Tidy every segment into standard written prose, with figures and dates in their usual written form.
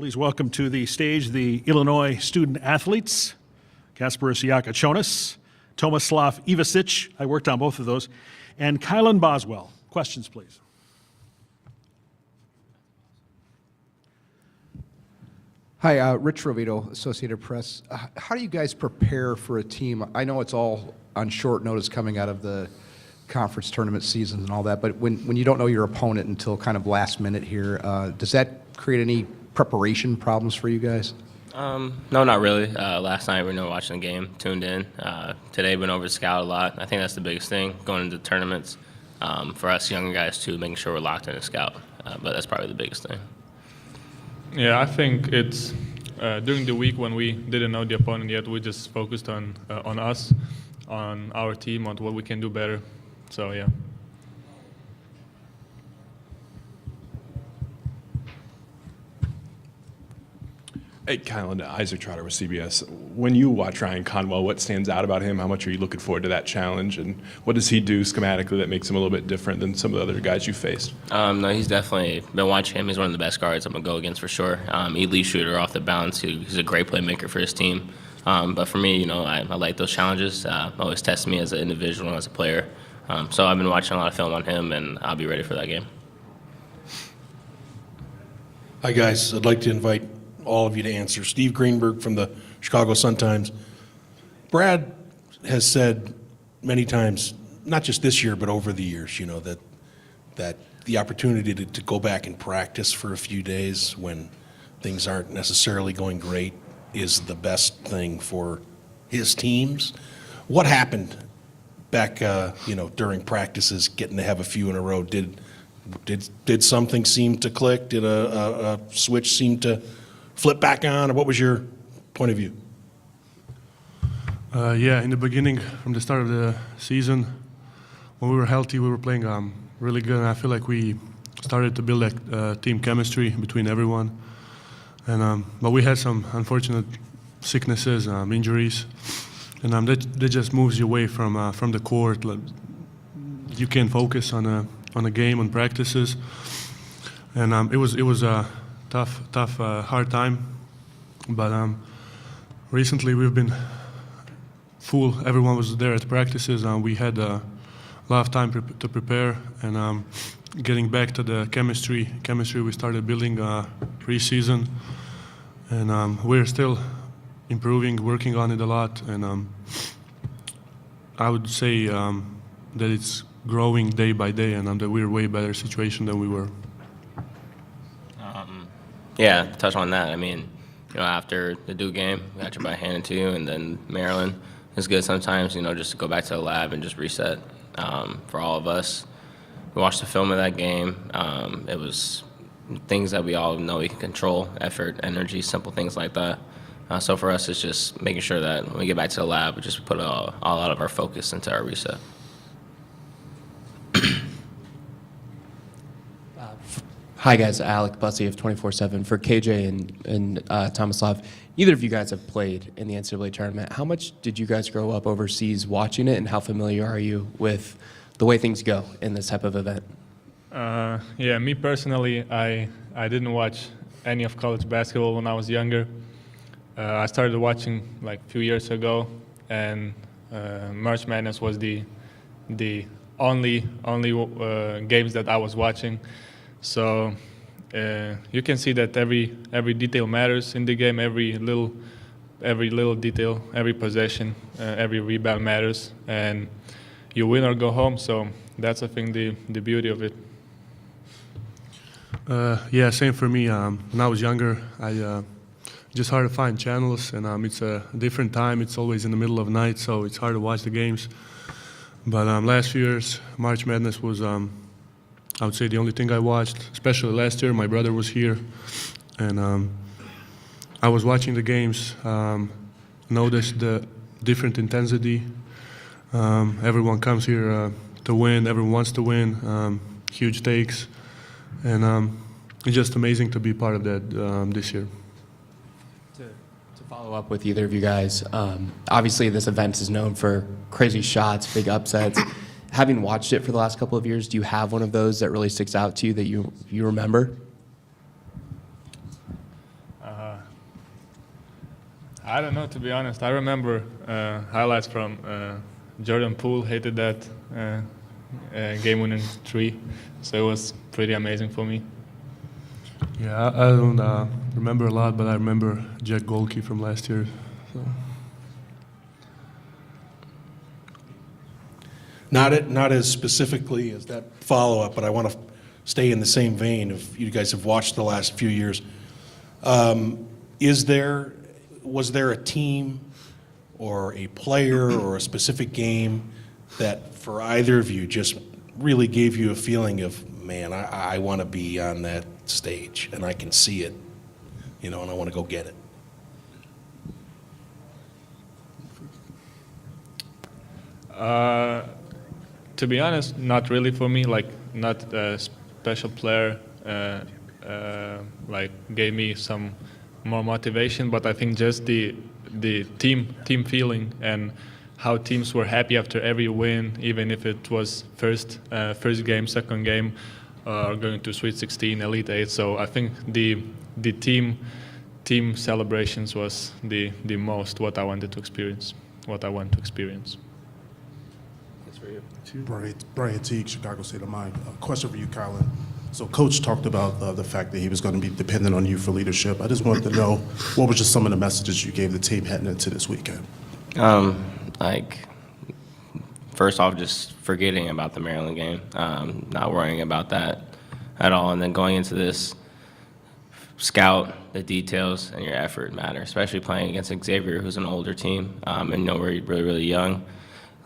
Please welcome to the stage the Illinois student athletes, Kasparis Yakachonis, Tomislav Ivasic, I worked on both of those, and Kylan Boswell. Questions, please. Hi, Rich Rovito, Associated Press. How do you guys prepare for a team? I know it's all on short notice coming out of the conference tournament seasons and all that, but when you don't know your opponent until kind of last minute here, does that create any preparation problems for you guys? No, not really. Last night we were watching the game, tuned in. Today we went over to scout a lot. I think that's the biggest thing going into tournaments for us younger guys too, making sure we're locked in a scout. But that's probably the biggest thing. Yeah, I think it's during the week when we didn't know the opponent yet, we just focused on us, on our team, on what we can do better. So yeah. Hey, Kylan, Isaac Trotter with CBS. When you watch Ryan Conwell, what stands out about him? How much are you looking forward to that challenge? And what does he do schematically that makes him a little bit different than some of the other guys you faced? No, he's definitely been watching him. He's one of the best guards I'm going to go against for sure. Elite shooter off the bounce. He's a great playmaker for his team. But for me, I like those challenges. Always test me as an individual and as a player. So I've been watching a lot of film on him, and I'll be ready for that game. Hi, guys. I'd like to invite all of you to answer. Steve Greenberg from the Chicago Sun-Times. Brad has said many times, not just this year, but over the years, that the opportunity to go back and practice for a few days when things aren't necessarily going great is the best thing for his teams. What happened back, during practices, getting to have a few in a row? Did something seem to click? Did a switch seem to flip back on, or what was your point of view? Yeah, in the beginning, from the start of the season, when we were healthy, we were playing really good, and I feel like we started to build a team chemistry between everyone. And but we had some unfortunate sicknesses, injuries, and that just moves you away from the court. You can't focus on a game, on practices, and it was a tough, hard time, but recently we've been full. Everyone was there at practices, and we had a lot of time to prepare, and getting back to the chemistry we started building pre-season, and we're still improving, working on it a lot, and I would say that it's growing day by day, and that we're way better situation than we were. Yeah, to touch on that. I mean, after the Duke game, we got your butt handed to you, and then Maryland is good sometimes, just to go back to the lab and just reset for all of us. We watched the film of that game. It was things that we all know we can control, effort, energy, simple things like that. So for us, it's just making sure that when we get back to the lab, we just put all out of our focus into our reset. Hi guys, Alec Bussey of 24/7 for KJ and Tomislav. Neither of you guys have played in the NCAA tournament. How much did you guys grow up overseas watching it, and how familiar are you with the way things go in this type of event? Yeah, me personally, I didn't watch any of college basketball when I was younger. I started watching like a few years ago, and March Madness was the only games that I was watching. So you can see that every detail matters in the game. Every little detail, every possession, every rebound matters, and you win or go home. So that's, I think, the beauty of it. Yeah, same for me. When I was younger, just hard to find channels, and it's a different time. It's always in the middle of the night, so it's hard to watch the games. But last few years, March Madness was, I would say, the only thing I watched. Especially last year, my brother was here, and I was watching the games. Noticed the different intensity. Everyone comes here to win. Everyone wants to win. Huge stakes. And it's just amazing to be part of that this year. To follow up with either of you guys, obviously this event is known for crazy shots, big upsets. Having watched it for the last couple of years, do you have one of those that really sticks out to you that you remember? I don't know, to be honest. I remember highlights from Jordan Poole hated that game-winning three, so it was pretty amazing for me. Yeah, I don't remember a lot, but I remember Jack Golke from last year. So. Not as specifically as that follow-up, but I want to stay in the same vein. If you guys have watched the last few years, was there a team or a player or a specific game that for either of you just really gave you a feeling of, man, I want to be on that stage and I can see it, and I want to go get it? To be honest, not really for me. Like, not a special player like gave me some more motivation, but I think just the team feeling and how teams were happy after every win, even if it was first game, second game, or going to Sweet 16, Elite 8. So I think the team celebrations was the most what I wanted to experience, what I want to experience. Brian Teague, Chicago State of Mind. A question for you, Colin. So Coach talked about the fact that he was going to be dependent on you for leadership. I just wanted to know, what were just some of the messages you gave the team heading into this weekend? First off, just forgetting about the Maryland game, not worrying about that at all, and then going into this, scout the details, and your effort matter, especially playing against Xavier, who's an older team, and we're really, really young.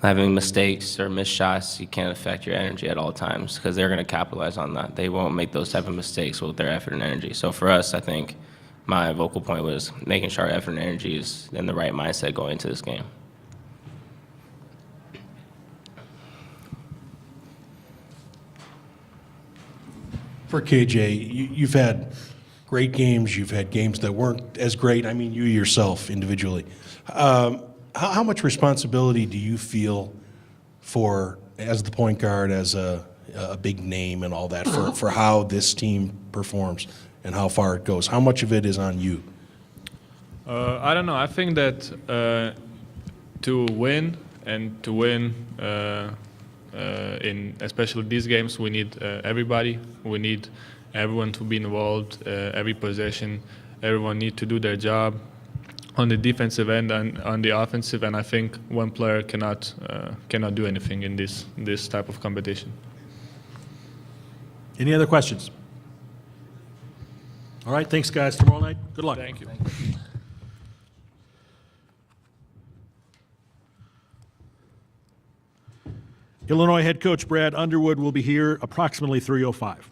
Having mistakes or missed shots, you can't affect your energy at all times because they're going to capitalize on that. They won't make those type of mistakes with their effort and energy. So for us, I think my vocal point was making sure our effort and energy is in the right mindset going into this game. For KJ, you've had great games. You've had games that weren't as great. I mean, you yourself individually. How much responsibility do you feel for, as the point guard, as a big name and all that, for how this team performs and how far it goes? How much of it is on you? I don't know. I think that to win in especially these games, we need everybody. We need everyone to be involved, every possession. Everyone need to do their job on the defensive end and on the offensive. And I think one player cannot do anything in this type of competition. Any other questions? All right, thanks, guys. Tomorrow night, good luck. Thank you. Illinois head coach Brad Underwood will be here approximately 3:05.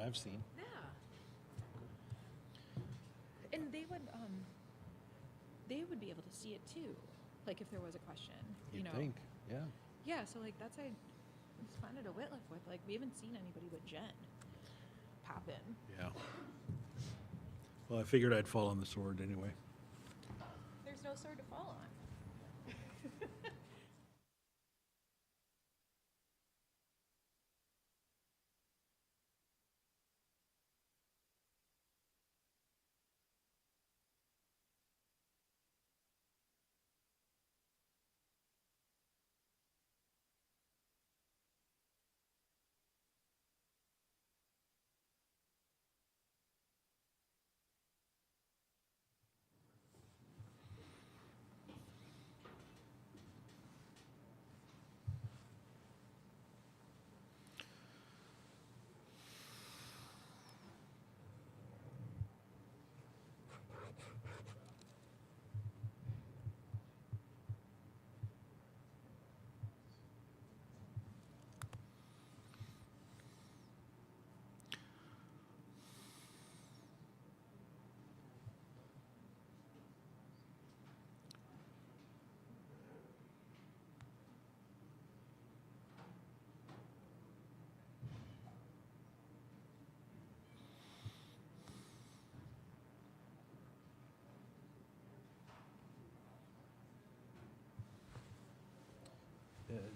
I've seen. Yeah. And they would be able to see it too, like if there was a question, you You'd know. think, yeah. Yeah, so like that's I responded to Whitliff with, like, we haven't seen anybody but Jen pop in. Yeah. Well, I figured I'd fall on the sword anyway. There's no sword to fall on.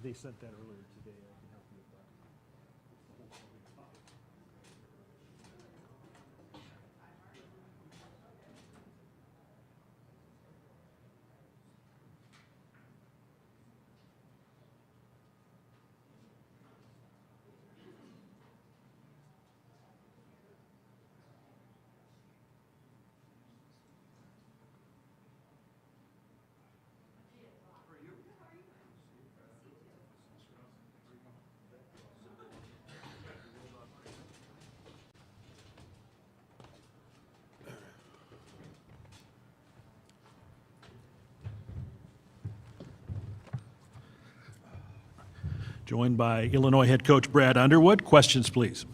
They sent that earlier today. I can help you with that. Joined by Illinois head coach Brad Underwood. Questions, please.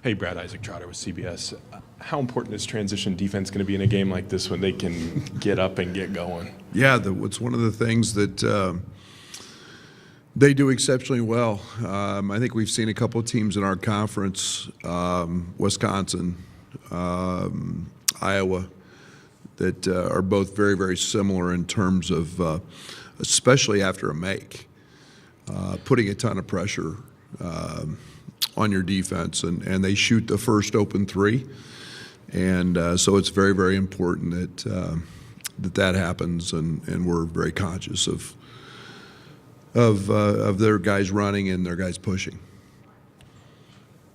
Hey, Brad, Isaac Trotter with CBS. How important is transition defense going to be in a game like this when they can get up and get going? Yeah, it's one of the things that they do exceptionally well. I think we've seen a couple of teams in our conference, Wisconsin, Iowa, that are both very, very similar in terms of, especially after a make, putting a ton of pressure on your defense, and they shoot the first open three, and so it's very, very important that happens, and we're very conscious of their guys running and their guys pushing.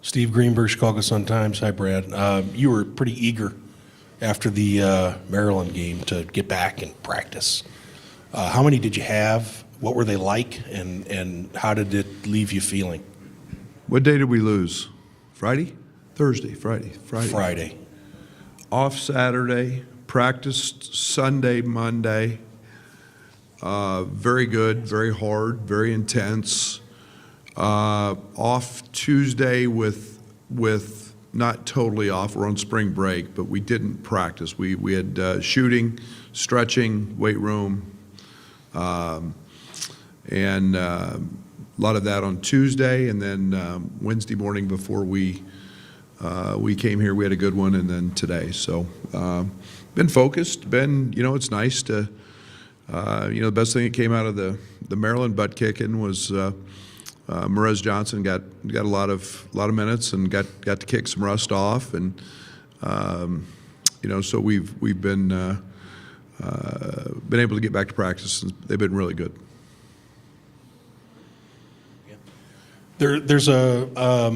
Steve Greenberg, Chicago Sun-Times. Hi, Brad. You were pretty eager after the Maryland game to get back and practice. How many did you have? What were they like? And how did it leave you feeling? What day did we lose? Friday? Thursday, Friday. Friday. Off Saturday, practiced Sunday, Monday. Very good, very hard, very intense. Off Tuesday with not totally off. We're on spring break, but we didn't practice. We had shooting, stretching, weight room, and a lot of that on Tuesday, and then Wednesday morning before we came here, we had a good one, and then today. So been focused. It's nice to, the best thing that came out of the Maryland butt kicking was Merez Johnson got a lot of minutes and got to kick some rust off, and so we've been able to get back to practice, and they've been really good. There's I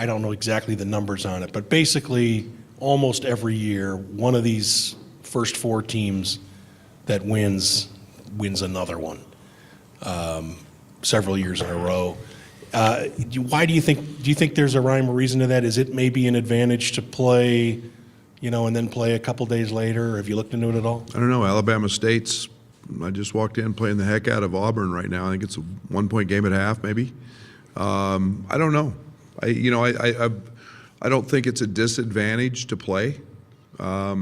don't know exactly the numbers on it, but basically almost every year, one of these first four teams that wins another one. Several years in a row. Why do you think there's a rhyme or reason to that? Is it maybe an advantage to play, and then play a couple days later? Have you looked into it at all? I don't know. Alabama State's just walked in playing the heck out of Auburn right now. I think it's a 1-point game at half, maybe. I don't know. I don't think it's a disadvantage to play. I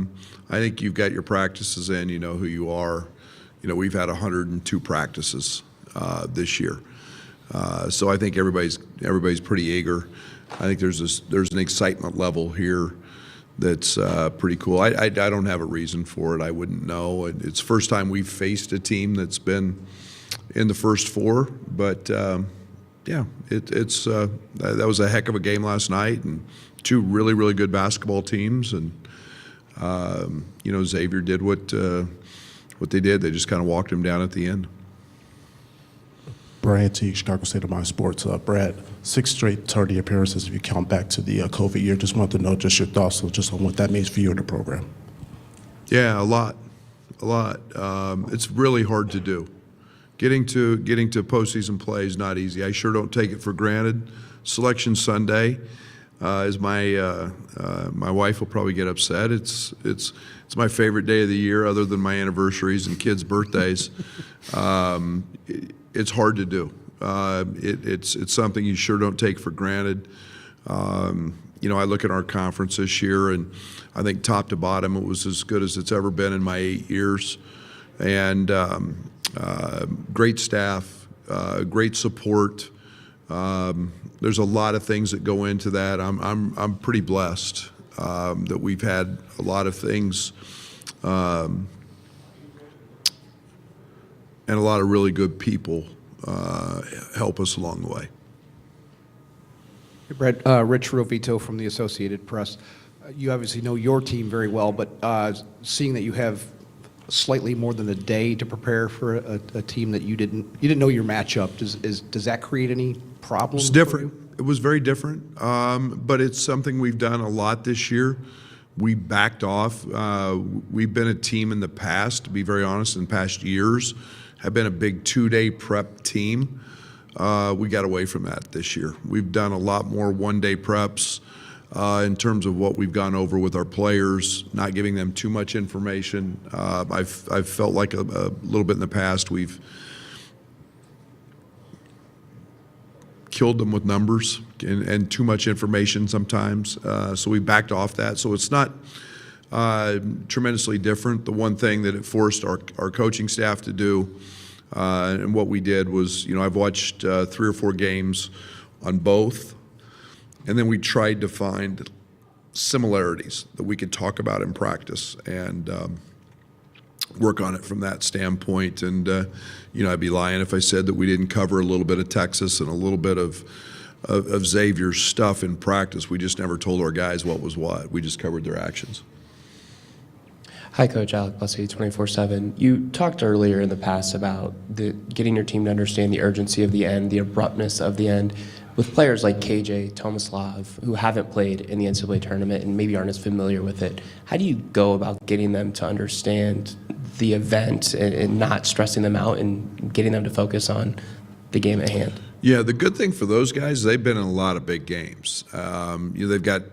think you've got your practices in. You know who you are. You know, we've had 102 practices this year, so I think everybody's pretty eager. I think there's an excitement level here that's pretty cool. I don't have a reason for it. I wouldn't know. It's the first time we've faced a team that's been in the first four, but yeah, that was a heck of a game last night, and two really, really good basketball teams, and you know, Xavier did what they did. They just kind of walked him down at the end. Brad Teague, Chicago State of Mind Sports. Brad, 6 straight tardy appearances if you count back to the COVID year. Just wanted to know just your thoughts just on what that means for you in the program. Yeah, a lot. It's really hard to do. Getting to postseason play is not easy. I sure don't take it for granted. Selection Sunday is my wife will probably get upset. It's my favorite day of the year, other than my anniversaries and kids' birthdays. It's hard to do. It's something you sure don't take for granted. You know, I look at our conference this year, and I think top to bottom, it was as good as it's ever been in my 8 years. And great staff, great support. There's a lot of things that go into that. I'm pretty blessed that we've had a lot of things and a lot of really good people help us along the way. Hey, Brad, Rich Rovito from the Associated Press. You obviously know your team very well, but seeing that you have slightly more than a day to prepare for a team that you didn't know your matchup, does that create any problems? It's different. It was very different, but it's something we've done a lot this year. We backed off. We've been a team in the past, to be very honest, in past years, have been a big 2-day prep team. We got away from that this year. We've done a lot more 1-day preps in terms of what we've gone over with our players, not giving them too much information. I've felt like a little bit in the past we've killed them with numbers and too much information sometimes. So we backed off that. So it's not tremendously different. The one thing that it forced our coaching staff to do, and what we did was, you know, I've watched 3 or 4 games on both, and then we tried to find similarities that we could talk about in practice and work on it from that standpoint. And you know, I'd be lying if I said that we didn't cover a little bit of Texas and a little bit of Xavier's stuff in practice. We just never told our guys what was what. We just covered their actions. Hi, Coach. Alec Bussey, 24/7. You talked earlier in the past about getting your team to understand the urgency of the end, the abruptness of the end. With players like KJ, Tomislav, who haven't played in the NCAA tournament and maybe aren't as familiar with it, how do you go about getting them to understand the event and not stressing them out and getting them to focus on the game at hand? Yeah, the good thing for those guys, they've been in a lot of big games. You know, they've got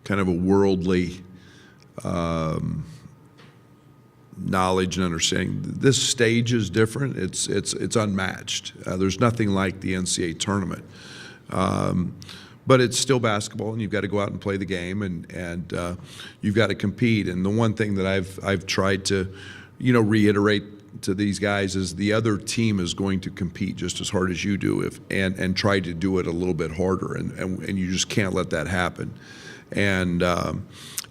kind of a worldly knowledge and understanding. This stage is different. It's unmatched. There's nothing like the NCAA tournament. But it's still basketball, and you've got to go out and play the game, and you've got to compete. And the one thing that I've tried to, you know, reiterate to these guys is the other team is going to compete just as hard as you do, and try to do it a little bit harder, and you just can't let that happen. And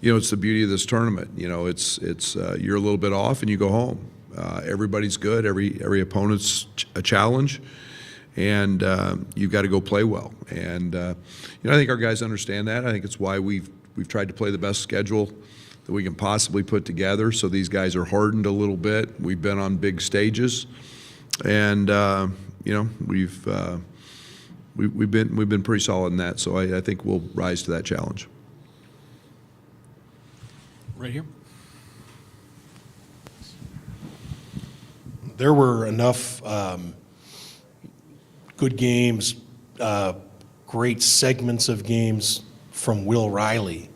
you know, it's the beauty of this tournament. You know, it's you're a little bit off and you go home. Everybody's good. Every opponent's a challenge, and you've got to go play well. And you know, I think our guys understand that. I think it's why we've tried to play the best schedule that we can possibly put together. So these guys are hardened a little bit. We've been on big stages, and you know, we've been pretty solid in that. So I think we'll rise to that challenge. Right here. There were enough good games, great segments of games from Will Riley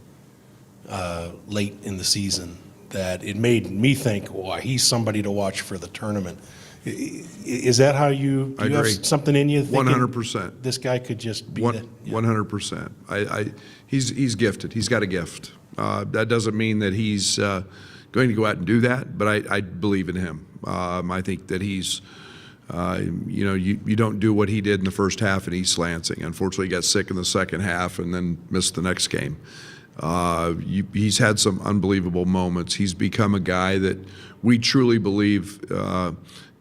late in the season that it made me think, wow, he's somebody to watch for the tournament. Is that how you, do I you have agree. something in you? thinking 100%. This guy could just be the. 100%. He's gifted. He's got a gift. That doesn't mean that he's going to go out and do that, but I believe in him. I think that he's, you don't do what he did in the first half in East Lansing. Unfortunately, he got sick in the second half and then missed the next game. He's had some unbelievable moments. He's become a guy that we truly believe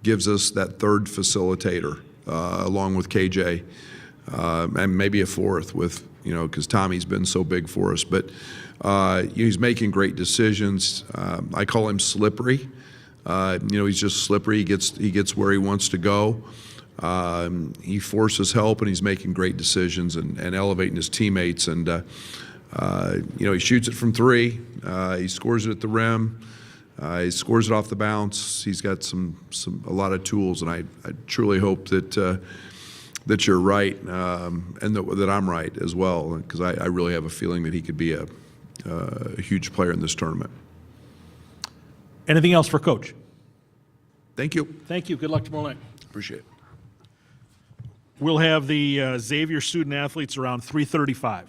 gives us that third facilitator, along with KJ, and maybe a fourth with, because Tommy's been so big for us. But he's making great decisions. I call him slippery. He's just slippery. He gets where he wants to go. He forces help, and he's making great decisions and elevating his teammates. And he shoots it from three. He scores it at the rim. He scores it off the bounce. He's got a lot of tools, and I truly hope that you're right, and that I'm right as well, because I really have a feeling that he could be a huge player in this tournament. Anything else for Coach? Thank you. Thank you. Good luck tomorrow night. Appreciate it. We'll have the Xavier student athletes around 3:35.